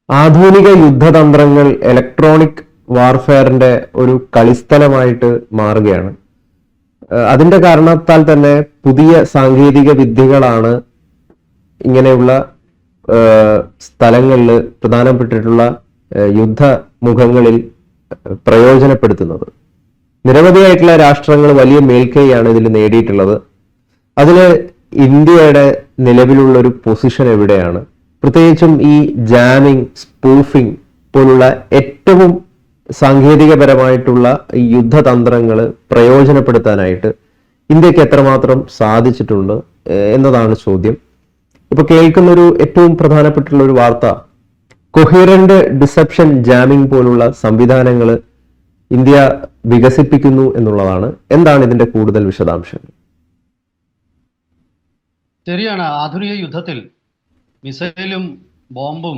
ആധുനിക യുദ്ധതന്ത്രങ്ങൾ ഇലക്ട്രോണിക് വാർഫെയറിന്റെ ഒരു കളിസ്ഥലമായിട്ട് മാറുകയാണ്. അതിന്റെ കാരണത്താൽ തന്നെ പുതിയ സാങ്കേതിക വിദ്യകളാണ് ഇങ്ങനെയുള്ള സ്ഥലങ്ങളിൽ പ്രധാനപ്പെട്ടിട്ടുള്ള യുദ്ധമുഖങ്ങളിൽ പ്രയോജനപ്പെടുത്തുന്നത്. നിരവധിയായിട്ടുള്ള രാഷ്ട്രങ്ങൾ വലിയ മേൽക്കൈയാണ് ഇതിൽ നേടിയിട്ടുള്ളത്. അതിൽ ഇന്ത്യയുടെ നിലവിലുള്ള ഒരു പൊസിഷൻ എവിടെയാണ്? പ്രത്യേകിച്ചും ഈ ജാമിങ്, സ്പൂഫിംഗ് പോലുള്ള ഏറ്റവും സാങ്കേതികപരമായിട്ടുള്ള ഈ യുദ്ധതന്ത്രങ്ങൾ പ്രയോജനപ്പെടുത്താനായിട്ട് ഇന്ത്യക്ക് എത്രമാത്രം സാധിച്ചിട്ടുണ്ട് എന്നതാണ് ചോദ്യം. ഇപ്പൊ കേൾക്കുന്ന ഒരു ഏറ്റവും പ്രധാനപ്പെട്ടുള്ള ഒരു വാർത്ത, കൊഹിറന്റ് ഡിസെപ്ഷൻ ജാമിങ് പോലുള്ള സംവിധാനങ്ങൾ ഇന്ത്യ വികസിപ്പിക്കുന്നു എന്നുള്ളതാണ്. എന്താണ് ഇതിന്റെ കൂടുതൽ വിശദാംശങ്ങൾ? ശരിയാണ്. ആധുനിക യുദ്ധത്തിൽ മിസൈലും ബോംബും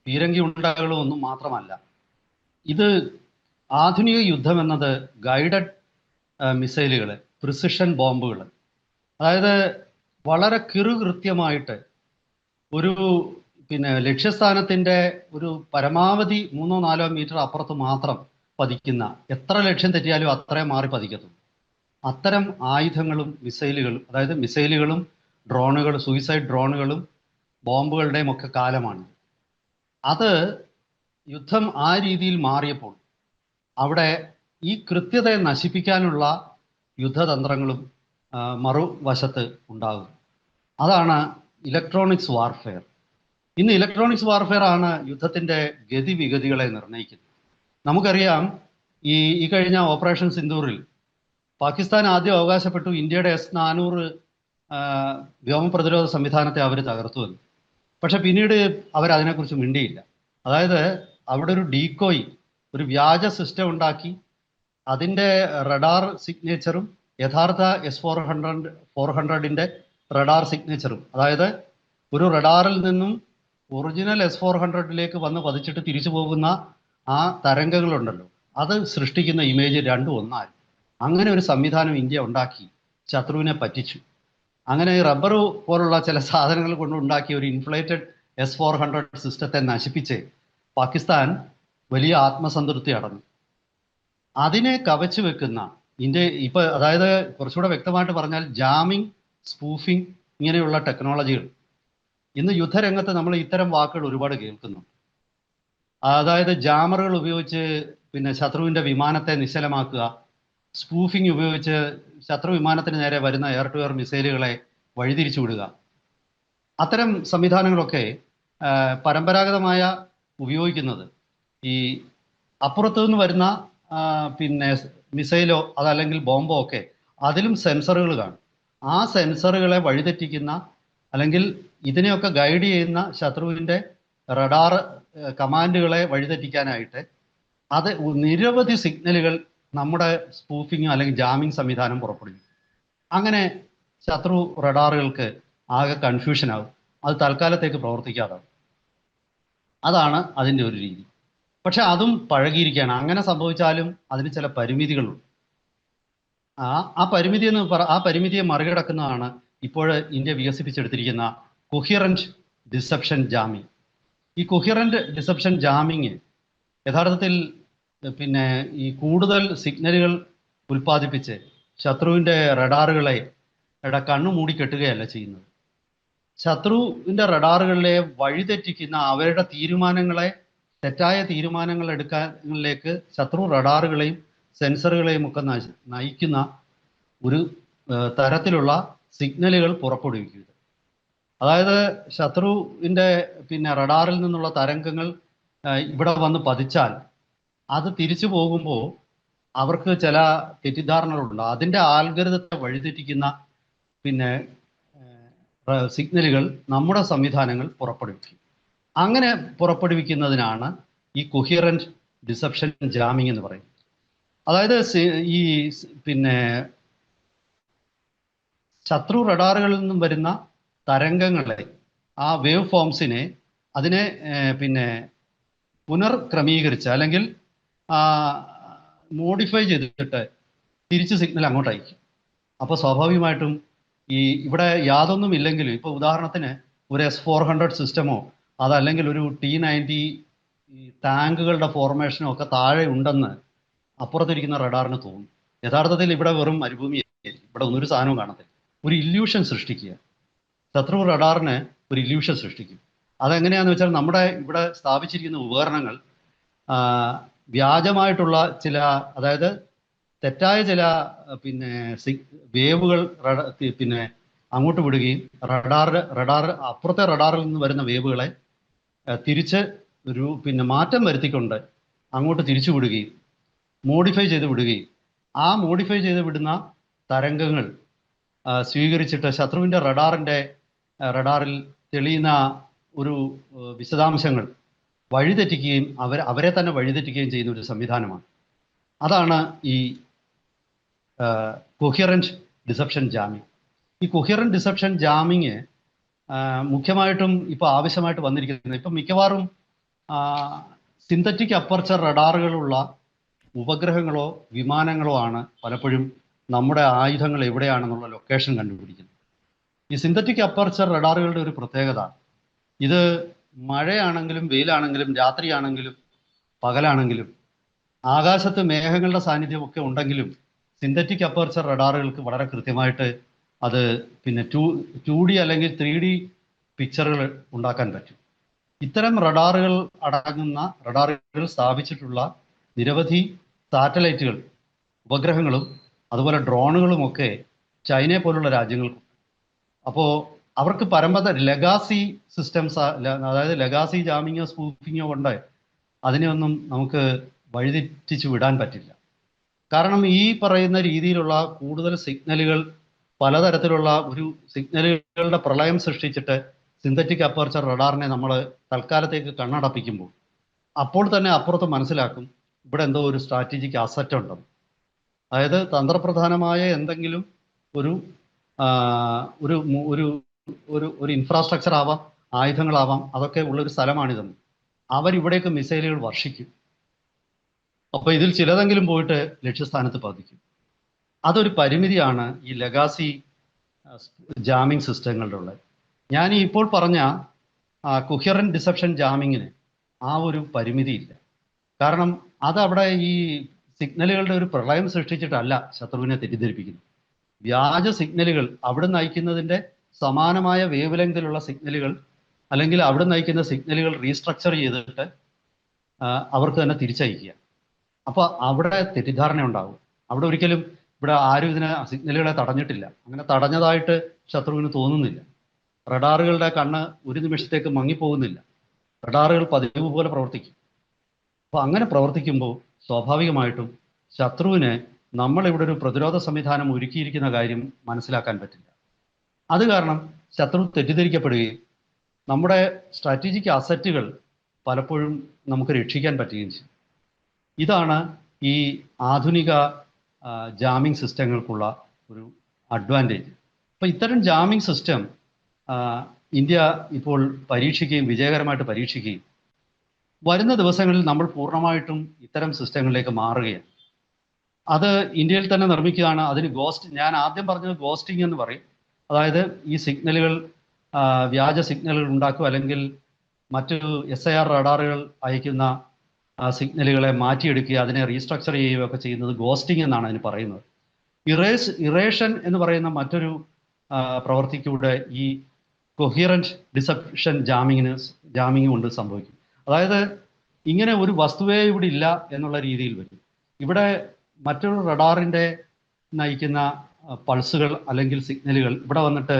പീരങ്കി ഉണ്ടകളും ഒന്നും മാത്രമല്ല. ഇത് ആധുനിക യുദ്ധം എന്നത് ഗൈഡഡ് മിസൈലുകൾ, പ്രിസിഷൻ ബോംബുകൾ, അതായത് വളരെ കിറുകൃത്യമായിട്ട് ഒരു ലക്ഷ്യസ്ഥാനത്തിൻ്റെ ഒരു പരമാവധി 3-4 മീറ്റർ അപ്പുറത്ത് മാത്രം പതിക്കുന്ന, എത്ര ലക്ഷ്യം തെറ്റിയാലും അത്രയും മാറി പതിക്കത്തുള്ളൂ. അത്തരം ആയുധങ്ങളും മിസൈലുകളും, അതായത് മിസൈലുകളും ഡ്രോണുകൾ, സൂയിസൈഡ് ഡ്രോണുകളും ബോംബുകളുടെയും ഒക്കെ കാലമാണ്. അത് യുദ്ധം ആ രീതിയിൽ മാറിയപ്പോൾ അവിടെ ഈ കൃത്യതയെ നശിപ്പിക്കാനുള്ള യുദ്ധതന്ത്രങ്ങളും മറുവശത്ത് ഉണ്ടാകും. അതാണ് ഇലക്ട്രോണിക്സ് വാർഫെയർ. ഇന്ന് ഇലക്ട്രോണിക്സ് വാർഫെയർ ആണ് യുദ്ധത്തിൻ്റെ ഗതിവിഗതികളെ നിർണ്ണയിക്കുന്നത്. നമുക്കറിയാം, ഈ കഴിഞ്ഞ ഓപ്പറേഷൻ സിന്ദൂറിൽ പാകിസ്ഥാൻ ആദ്യം അവകാശപ്പെട്ടു ഇന്ത്യയുടെ S-400 വ്യോമ പ്രതിരോധ സംവിധാനത്തെ അവർ തകർത്തുവെന്ന്. പക്ഷെ പിന്നീട് അവരതിനെക്കുറിച്ച് മിണ്ടിയില്ല. അതായത് അവിടെ ഒരു ഡീകോയ്, ഒരു വ്യാജ സിസ്റ്റം ഉണ്ടാക്കി അതിൻ്റെ റഡാർ സിഗ്നേച്ചറും യഥാർത്ഥ S-400ൻ്റെ റഡാർ സിഗ്നേച്ചറും, അതായത് ഒരു റഡാറിൽ നിന്നും ഒറിജിനൽ S-400ലേക്ക് വന്ന് പതിച്ചിട്ട് തിരിച്ചു പോകുന്ന ആ തരംഗങ്ങളുണ്ടല്ലോ, അത് സൃഷ്ടിക്കുന്ന ഇമേജ് രണ്ടും ഒന്നായി. അങ്ങനെ ഒരു സംവിധാനം ഇന്ത്യ ഉണ്ടാക്കി ശത്രുവിനെ പറ്റിച്ചു. അങ്ങനെ റബ്ബർ പോലുള്ള ചില സാധനങ്ങൾ കൊണ്ടുണ്ടാക്കിയ ഒരു ഇൻഫ്ലേറ്റഡ് S-400 സിസ്റ്റത്തെ നശിപ്പിച്ച് പാകിസ്ഥാൻ വലിയ ആത്മസംതൃപ്തി അടഞ്ഞു. അതിനെ കവച്ചു വെക്കുന്ന ഇന്ത്യ ഇപ്പോൾ, അതായത് കുറച്ചുകൂടെ വ്യക്തമായിട്ട് പറഞ്ഞാൽ, ജാമിങ്, സ്പൂഫിംഗ് ഇങ്ങനെയുള്ള ടെക്നോളജികൾ ഇന്ന് യുദ്ധരംഗത്ത് നമ്മൾ ഇത്തരം വാക്കുകൾ ഒരുപാട് കേൾക്കുന്നു. അതായത് ജാമറുകൾ ഉപയോഗിച്ച് ശത്രുവിൻ്റെ വിമാനത്തെ നിശ്ചലമാക്കുക, സ്പൂഫിംഗ് ഉപയോഗിച്ച് ശത്രു വിമാനത്തിന് നേരെ വരുന്ന എയർ ടു എയർ മിസൈലുകളെ വഴിതിരിച്ചു വിടുക. അത്തരം സംവിധാനങ്ങളൊക്കെ പരമ്പരാഗതമായ ഉപയോഗിക്കുന്നത് ഈ അപ്പുറത്തു നിന്ന് വരുന്ന മിസൈലോ അതല്ലെങ്കിൽ ബോംബോ ഒക്കെ അതിലും സെൻസറുകൾ കാണും. ആ സെൻസറുകളെ വഴിതെറ്റിക്കുന്ന അല്ലെങ്കിൽ ഇതിനെയൊക്കെ ഗൈഡ് ചെയ്യുന്ന ശത്രുവിൻ്റെ റഡാർ കമാൻഡുകളെ വഴിതെറ്റിക്കാനായിട്ട് അത് നിരവധി സിഗ്നലുകൾ നമ്മുടെ സ്പൂഫിംഗ് അല്ലെങ്കിൽ ജാമിങ് സംവിധാനം പുറപ്പെടുവിക്കും. അങ്ങനെ ശത്രു റഡാറുകൾക്ക് ആകെ കൺഫ്യൂഷനാകും, അത് തൽക്കാലത്തേക്ക് പ്രവർത്തിക്കാതാവും. അതാണ് അതിൻ്റെ ഒരു രീതി. പക്ഷെ അതും പഴകിയിരിക്കുകയാണ്. അങ്ങനെ സംഭവിച്ചാലും അതിന് ചില പരിമിതികളുണ്ട്. ആ പരിമിതിയെ മറികടക്കുന്നതാണ് ഇപ്പോൾ ഇന്ത്യ വികസിപ്പിച്ചെടുത്തിരിക്കുന്ന കൊഹിറന്റ് ഡിസെപ്ഷൻ ജാമിങ്. ഈ കൊഹിറന്റ് ഡിസെപ്ഷൻ ജാമിങ് യഥാർത്ഥത്തിൽ ഈ കൂടുതൽ സിഗ്നലുകൾ ഉൽപ്പാദിപ്പിച്ച് ശത്രുവിൻ്റെ റഡാറുകളെ കണ്ണു മൂടിക്കെട്ടുകയല്ല ചെയ്യുന്നത്. ശത്രുവിൻ്റെ റഡാറുകളിലെ വഴിതെറ്റിക്കുന്ന, അവരുടെ തീരുമാനങ്ങളെ, തെറ്റായ തീരുമാനങ്ങൾ എടുക്കാനിലേക്ക് ശത്രു റഡാറുകളെയും സെൻസറുകളെയും ഒക്കെ നയിക്കുന്ന ഒരു തരത്തിലുള്ള സിഗ്നലുകൾ പുറപ്പെടുവിക്കുക. അതായത് ശത്രുവിൻ്റെ റഡാറിൽ നിന്നുള്ള തരംഗങ്ങൾ ഇവിടെ വന്ന് പതിച്ചാൽ അത് തിരിച്ചു പോകുമ്പോൾ അവർക്ക് ചില തെറ്റിദ്ധാരണകളുണ്ട്. അതിൻ്റെ ആൽഗരിതത്തെ വഴിതെറ്റിക്കുന്ന സിഗ്നലുകൾ നമ്മുടെ സംവിധാനങ്ങൾ പുറപ്പെടുവിക്കും. അങ്ങനെ പുറപ്പെടുവിക്കുന്നതിനാണ് ഈ കൊഹിറന്റ് ഡിസെപ്ഷൻ ജാമിങ് എന്ന് പറയുന്നത്. അതായത് ഈ ശത്രു റഡാറുകളിൽ നിന്നും വരുന്ന തരംഗങ്ങളെ, ആ വേവ് ഫോംസിനെ, അതിനെ പുനർക്രമീകരിച്ച് അല്ലെങ്കിൽ മോഡിഫൈ ചെയ്തിട്ട് തിരിച്ച് സിഗ്നൽ അങ്ങോട്ട് അയക്കും. അപ്പോൾ സ്വാഭാവികമായിട്ടും ഇവിടെ യാതൊന്നും ഇല്ലെങ്കിലും, ഇപ്പോൾ ഉദാഹരണത്തിന് ഒരു S-400 സിസ്റ്റമോ അതല്ലെങ്കിൽ ഒരു T-90 ഈ ടാങ്കുകളുടെ ഫോർമേഷനും ഒക്കെ താഴെ ഉണ്ടെന്ന് അപ്പുറത്തിരിക്കുന്ന റഡാറിന് തോന്നും. യഥാർത്ഥത്തിൽ ഇവിടെ വെറും മരുഭൂമിയായിരിക്കും, ഇവിടെ ഒന്നൊരു സാധനവും കാണത്തില്ല. ഒരു ഇല്യൂഷൻ സൃഷ്ടിക്കുക, ശത്രു റഡാറിന് ഒരു ഇല്യൂഷൻ സൃഷ്ടിക്കും. അതെങ്ങനെയാന്ന് വെച്ചാൽ നമ്മുടെ ഇവിടെ സ്ഥാപിച്ചിരിക്കുന്ന ഉപകരണങ്ങൾ വ്യാജമായിട്ടുള്ള ചില, അതായത് തെറ്റായ ചില പിന്നെ വേവുകൾ പിന്നെ അങ്ങോട്ട് വിടുകയും റഡാർ അപ്പുറത്തെ റഡാറിൽ നിന്ന് വരുന്ന വേവുകളെ തിരിച്ച് പിന്നെ മാറ്റം വരുത്തിക്കൊണ്ട് അങ്ങോട്ട് തിരിച്ചു വിടുകയും മോഡിഫൈ ചെയ്ത് വിടുകയും ആ മോഡിഫൈ ചെയ്ത് വിടുന്ന തരംഗങ്ങൾ സ്വീകരിച്ചിട്ട് ശത്രുവിൻ്റെ റഡാറിൽ തെളിയുന്ന ഒരു വിശദാംശങ്ങൾ വഴിതെറ്റിക്കുകയും അവരെ തന്നെ വഴിതെറ്റിക്കുകയും ചെയ്യുന്ന ഒരു സംവിധാനമാണ്. അതാണ് ഈ കൊഹിയറൻറ്റ് ഡിസെപ്ഷൻ ജാമിങ്. ഈ കൊഹിയറൻറ്റ് ഡിസെപ്ഷൻ ജാമിങ് മുഖ്യമായിട്ടും ഇപ്പോൾ ആവശ്യമായിട്ട് വന്നിരിക്കുന്നത്, ഇപ്പം മിക്കവാറും സിന്തറ്റിക് അപ്പർച്ചർ റഡാറുകളുള്ള ഉപഗ്രഹങ്ങളോ വിമാനങ്ങളോ ആണ് പലപ്പോഴും നമ്മുടെ ആയുധങ്ങൾ എവിടെയാണെന്നുള്ള ലൊക്കേഷൻ കണ്ടുപിടിക്കുന്നത്. ഈ സിന്തറ്റിക് അപ്പർച്ചർ റഡാറുകളുടെ ഒരു പ്രത്യേകത, ഇത് മഴയാണെങ്കിലും വെയിലാണെങ്കിലും രാത്രിയാണെങ്കിലും പകലാണെങ്കിലും ആകാശത്ത് മേഘങ്ങളുടെ സാന്നിധ്യമൊക്കെ ഉണ്ടെങ്കിലും സിന്തറ്റിക് അപ്പർച്ചർ റഡാറുകൾക്ക് വളരെ കൃത്യമായിട്ട് അത് പിന്നെ 2D അല്ലെങ്കിൽ 3D പിക്ചറുകൾ ഉണ്ടാക്കാൻ പറ്റും. ഇത്തരം റഡാറുകൾ സ്ഥാപിച്ചിട്ടുള്ള നിരവധി സാറ്റലൈറ്റുകൾ, ഉപഗ്രഹങ്ങളും അതുപോലെ ഡ്രോണുകളുമൊക്കെ ചൈനയെ പോലുള്ള രാജ്യങ്ങൾക്കും. അപ്പോൾ അവർക്ക് ലെഗാസി സിസ്റ്റംസ്, അതായത് ലെഗാസി ജാമിങ്ങോ സ്പൂഫിങ്ങോ കൊണ്ട് അതിനെയൊന്നും നമുക്ക് വഴിതെറ്റിച്ച് വിടാൻ പറ്റില്ല. കാരണം ഈ പറയുന്ന രീതിയിലുള്ള കൂടുതൽ സിഗ്നലുകൾ, പലതരത്തിലുള്ള ഒരു സിഗ്നലുകളുടെ പ്രളയം സൃഷ്ടിച്ചിട്ട് സിന്തറ്റിക് അപ്പർച്ചർ റഡാറിനെ നമ്മൾ തൽക്കാലത്തേക്ക് കണ്ണടപ്പിക്കുമ്പോൾ അപ്പോൾ തന്നെ അപ്പുറത്ത് മനസ്സിലാക്കും ഇവിടെ എന്തോ ഒരു സ്ട്രാറ്റജിക് അസറ്റ് ഉണ്ടെന്ന്. അതായത് തന്ത്രപ്രധാനമായ എന്തെങ്കിലും ഒരു ഒരു ഒരു ഒരു ഇൻഫ്രാസ്ട്രക്ചർ ആവാം, ആയുധങ്ങളാവാം, അതൊക്കെ ഉള്ളൊരു സ്ഥലമാണിതെന്ന് അവരിവിടേക്ക് മിസൈലുകൾ വർഷിക്കും. അപ്പോൾ ഇതിൽ ചിലതെങ്കിലും പോയിട്ട് ലക്ഷ്യസ്ഥാനത്ത് പതിക്കും. അതൊരു പരിമിതിയാണ് ഈ ലെഗാസി ജാമിങ് സിസ്റ്റങ്ങളുടെ ഉള്ളത്. ഞാൻ ഈ ഇപ്പോൾ പറഞ്ഞ കൊഹിയറൻറ്റ് ഡിസെപ്ഷൻ ജാമിങ്ങിന് ആ ഒരു പരിമിതിയില്ല. കാരണം അതവിടെ ഈ സിഗ്നലുകളുടെ ഒരു പ്രളയം സൃഷ്ടിച്ചിട്ടല്ല ശത്രുവിനെ തെറ്റിദ്ധരിപ്പിക്കുന്നത്. വ്യാജ സിഗ്നലുകൾ, അവിടെ നയിക്കുന്നതിൻ്റെ സമാനമായ വേവ് ലെങ്തിലുള്ള സിഗ്നലുകൾ, അല്ലെങ്കിൽ അവിടെ നയിക്കുന്ന സിഗ്നലുകൾ റീസ്ട്രക്ചർ ചെയ്തിട്ട് അവർക്ക് തന്നെ തിരിച്ചയക്കുക. അപ്പോൾ അവിടെ തെറ്റിദ്ധാരണ ഉണ്ടാകും. അവിടെ ഒരിക്കലും ഇവിടെ ആരും ഇതിനെ സിഗ്നലുകളെ തടഞ്ഞിട്ടില്ല, അങ്ങനെ തടഞ്ഞതായിട്ട് ശത്രുവിന് തോന്നുന്നില്ല. റഡാറുകളുടെ കണ്ണ് ഒരു നിമിഷത്തേക്ക് മങ്ങിപ്പോകുന്നില്ല, റഡാറുകൾ പതിവ് പോലെ പ്രവർത്തിക്കും. അപ്പോൾ അങ്ങനെ പ്രവർത്തിക്കുമ്പോൾ സ്വാഭാവികമായിട്ടും ശത്രുവിന് നമ്മളിവിടെ ഒരു പ്രതിരോധ സംവിധാനം ഒരുക്കിയിരിക്കുന്ന കാര്യം മനസ്സിലാക്കാൻ പറ്റില്ല. അത് കാരണം ശത്രു തെറ്റിദ്ധരിക്കപ്പെടുകയും നമ്മുടെ സ്ട്രാറ്റജിക് അസറ്റുകൾ പലപ്പോഴും നമുക്ക് രക്ഷിക്കാൻ പറ്റുകയും ചെയ്യും. ഇതാണ് ഈ ആധുനിക ജാമിങ് സിസ്റ്റങ്ങൾക്കുള്ള ഒരു അഡ്വാൻറ്റേജ്. അപ്പോൾ ഇത്തരം ജാമിങ് സിസ്റ്റം ഇന്ത്യ ഇപ്പോൾ വിജയകരമായിട്ട് പരീക്ഷിക്കുകയും വരുന്ന ദിവസങ്ങളിൽ നമ്മൾ പൂർണ്ണമായിട്ടും ഇത്തരം സിസ്റ്റങ്ങളിലേക്ക് മാറുകയാണ്. അത് ഇന്ത്യയിൽ തന്നെ നിർമ്മിക്കുകയാണ്. അതിന് ഞാൻ ആദ്യം പറഞ്ഞത് ഗോസ്റ്റിംഗ് എന്ന് പറയും. അതായത് ഈ സിഗ്നലുകൾ, വ്യാജ സിഗ്നലുകൾ ഉണ്ടാക്കുക, അല്ലെങ്കിൽ മറ്റു SIR റഡാറുകൾ അയക്കുന്ന സിഗ്നലുകളെ മാറ്റിയെടുക്കുക, അതിനെ റീസ്ട്രക്ചർ ചെയ്യുകയൊക്കെ ചെയ്യുന്നത് ഗോസ്റ്റിംഗ് എന്നാണ് അതിന് പറയുന്നത്. ഇറേഷൻ എന്ന് പറയുന്ന മറ്റൊരു പ്രവർത്തിക്കൂടെ ഈ കൊഹിയറൻറ്റ് ഡിസെപ്ഷൻ ജാമിങ് കൊണ്ട് സംഭവിക്കും. അതായത് ഇങ്ങനെ ഒരു വസ്തുവേ ഇവിടെ ഇല്ല എന്നുള്ള രീതിയിൽ വരും. ഇവിടെ മറ്റൊരു റഡാറിൻ്റെ നയിക്കുന്ന പൾസുകൾ അല്ലെങ്കിൽ സിഗ്നലുകൾ ഇവിടെ വന്നിട്ട്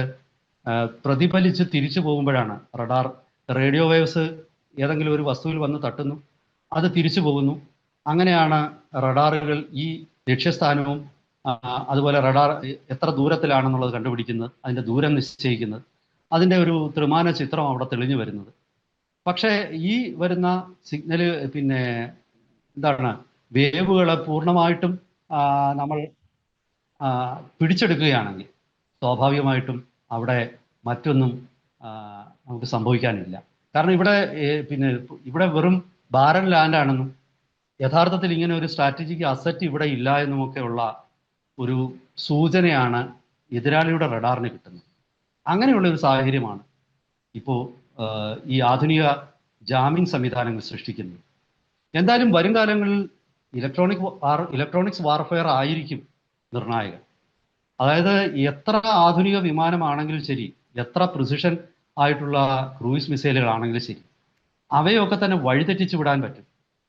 പ്രതിഫലിച്ച് തിരിച്ചു പോകുമ്പോഴാണ് റേഡിയോ വേവ്സ് ഏതെങ്കിലും ഒരു വസ്തുവിൽ വന്ന് തട്ടുന്നു, അത് തിരിച്ചു പോകുന്നു. അങ്ങനെയാണ് റഡാറുകൾ ഈ ലക്ഷ്യസ്ഥാനവും അതുപോലെ റഡാർ എത്ര ദൂരത്തിലാണെന്നുള്ളത് കണ്ടുപിടിക്കുന്നത്, അതിൻ്റെ ദൂരം നിശ്ചയിക്കുന്നത്, അതിൻ്റെ ഒരു ത്രിമാന ചിത്രം അവിടെ തെളിഞ്ഞു വരുന്നത്. പക്ഷേ ഈ വരുന്ന സിഗ്നല് വേവുകളെ പൂർണ്ണമായിട്ടും നമ്മൾ പിടിച്ചെടുക്കുകയാണെങ്കിൽ സ്വാഭാവികമായിട്ടും അവിടെ മറ്റൊന്നും നമുക്ക് സംഭവിക്കാനില്ല. കാരണം ഇവിടെ വെറും ബാരൻ ലാൻഡാണെന്നും യഥാർത്ഥത്തിൽ ഇങ്ങനെ ഒരു സ്ട്രാറ്റജിക് അസറ്റ് ഇവിടെ ഇല്ല എന്നുമൊക്കെയുള്ള ഒരു സൂചനയാണ് എതിരാളിയുടെ റഡാറിന് കിട്ടുന്നത്. അങ്ങനെയുള്ള ഒരു സാഹചര്യമാണ് ഇപ്പോൾ ഈ ആധുനിക ജാമിംഗ് സംവിധാനങ്ങൾ സൃഷ്ടിക്കുന്നത്. എന്തായാലും വരും കാലങ്ങളിൽ ഇലക്ട്രോണിക്സ് വാർഫെയർ ആയിരിക്കും നിർണായകം. അതായത് എത്ര ആധുനിക വിമാനമാണെങ്കിലും ശരി, എത്ര പ്രിസിഷൻ ആയിട്ടുള്ള ക്രൂയിസ് മിസൈലുകളാണെങ്കിലും ശരി, അവയൊക്കെ തന്നെ വഴിതെറ്റിച്ചു വിടാൻ പറ്റും.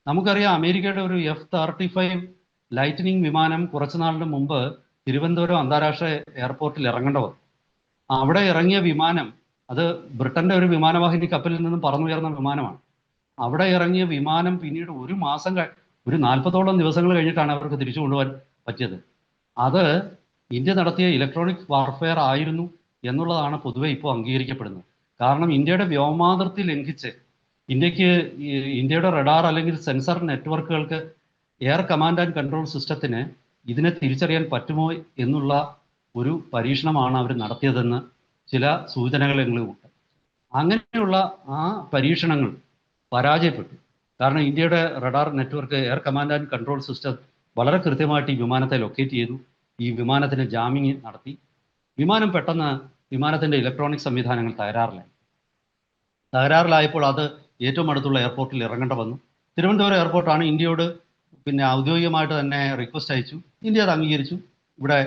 നമുക്കറിയാം, അമേരിക്കയുടെ ഒരു F-35 ലൈറ്റനിങ് വിമാനം കുറച്ചു നാളിന് മുമ്പ് തിരുവനന്തപുരം അന്താരാഷ്ട്ര എയർപോർട്ടിൽ ഇറങ്ങേണ്ടവർ. അവിടെ ഇറങ്ങിയ വിമാനം അത് ബ്രിട്ടന്റെ ഒരു വിമാനവാഹിനി കപ്പലിൽ നിന്നും പറന്നുയർന്ന വിമാനമാണ്. അവിടെ ഇറങ്ങിയ വിമാനം പിന്നീട് ഒരു 40ഓളം ദിവസങ്ങൾ കഴിഞ്ഞിട്ടാണ് അവർക്ക് തിരിച്ചു കൊണ്ടുപോകാൻ പറ്റിയത്. അത് ഇന്ത്യ നടത്തിയ ഇലക്ട്രോണിക് വാർഫെയർ ആയിരുന്നു എന്നുള്ളതാണ് പൊതുവെ ഇപ്പോൾ അംഗീകരിക്കപ്പെടുന്നത്. കാരണം ഇന്ത്യയുടെ വ്യോമാതിർത്തി ലംഘിച്ച് ഇന്ത്യയുടെ റഡാർ അല്ലെങ്കിൽ സെൻസർ നെറ്റ്വർക്കുകൾക്ക് എയർ കമാൻഡ് ആൻഡ് കൺട്രോൾ സിസ്റ്റത്തിന് ഇതിനെ തിരിച്ചറിയാൻ പറ്റുമോ എന്നുള്ള ഒരു പരീക്ഷണമാണ് അവർ നടത്തിയതെന്ന് ചില സൂചനകളെങ്കിലും ഉണ്ട്. അങ്ങനെയുള്ള ആ പരീക്ഷണങ്ങൾ പരാജയപ്പെട്ടു. കാരണം ഇന്ത്യയുടെ radar network, air command and control system വളരെ കൃത്യമായിട്ട് ഈ വിമാനത്തെ ലൊക്കേറ്റ് ചെയ്തു. ഈ വിമാനത്തിന് ജാമിങ് നടത്തി. വിമാനത്തിന്റെ ഇലക്ട്രോണിക് സംവിധാനങ്ങൾ തകരാറിലായപ്പോൾ അത് ഏറ്റവും അടുത്തുള്ള എയർപോർട്ടിൽ ഇറങ്ങേണ്ട വന്നു. തിരുവനന്തപുരം എയർപോർട്ടാണ് ഇന്ത്യയോട് ഔദ്യോഗികമായിട്ട് തന്നെ റിക്വസ്റ്റ് അയച്ചു. ഇന്ത്യ അത് അംഗീകരിച്ചു. ഇവിടെ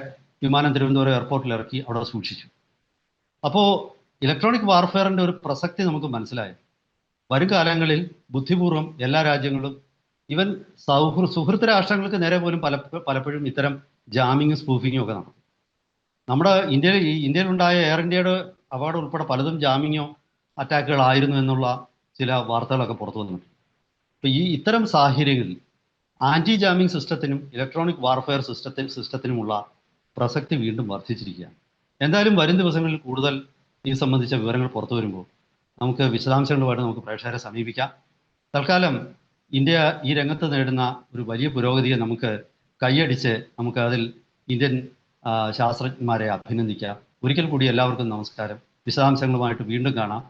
വിമാനം തിരുവനന്തപുരം എയർപോർട്ടിൽ ഇറക്കി അവിടെ സൂക്ഷിച്ചു. അപ്പോൾ ഇലക്ട്രോണിക് വാർഫെയറിന്റെ ഒരു പ്രസക്തി നമുക്ക് മനസ്സിലായി. വരും കാലങ്ങളിൽ ബുദ്ധിപൂർവ്വം എല്ലാ രാജ്യങ്ങളും, ഈവൻ സുഹൃത്ത് രാഷ്ട്രങ്ങൾക്ക് നേരെ പോലും പലപ്പോഴും ഇത്തരം ജാമിങ്ങും സ്പൂഫിങ്ങും ഒക്കെ നടക്കും. നമ്മുടെ ഇന്ത്യയിലുണ്ടായ എയർ ഇന്ത്യയുടെ അവാർഡ് ഉൾപ്പെടെ പലതും ജാമിങ്ങോ അറ്റാക്കുകളായിരുന്നു എന്നുള്ള ചില വാർത്തകളൊക്കെ പുറത്തു വന്നിട്ടുണ്ട്. അപ്പോൾ ഇത്തരം സാഹചര്യങ്ങളിൽ ആന്റി ജാമിങ് സിസ്റ്റത്തിനും ഇലക്ട്രോണിക് വാർഫെയർ സിസ്റ്റത്തിനുമുള്ള പ്രസക്തി വീണ്ടും വർദ്ധിച്ചിരിക്കുകയാണ്. എന്തായാലും വരും ദിവസങ്ങളിൽ കൂടുതൽ ഈ സംബന്ധിച്ച വിവരങ്ങൾ പുറത്തു വരുമ്പോൾ നമുക്ക് വിശദാംശങ്ങളുമായിട്ട് നമുക്ക് പ്രേക്ഷകരെ സമീപിക്കാം. തൽക്കാലം ഇന്ത്യ ഈ രംഗത്ത് നേടുന്ന ഒരു വലിയ പുരോഗതിയെ നമുക്ക് കൈയടിച്ച് നമുക്ക് അതിൽ ഇന്ത്യൻ ശാസ്ത്രജ്ഞന്മാരെ അഭിനന്ദിക്കാം. ഒരിക്കൽ കൂടി എല്ലാവർക്കും നമസ്കാരം. വിശദാംശങ്ങളുമായിട്ട് വീണ്ടും കാണാം.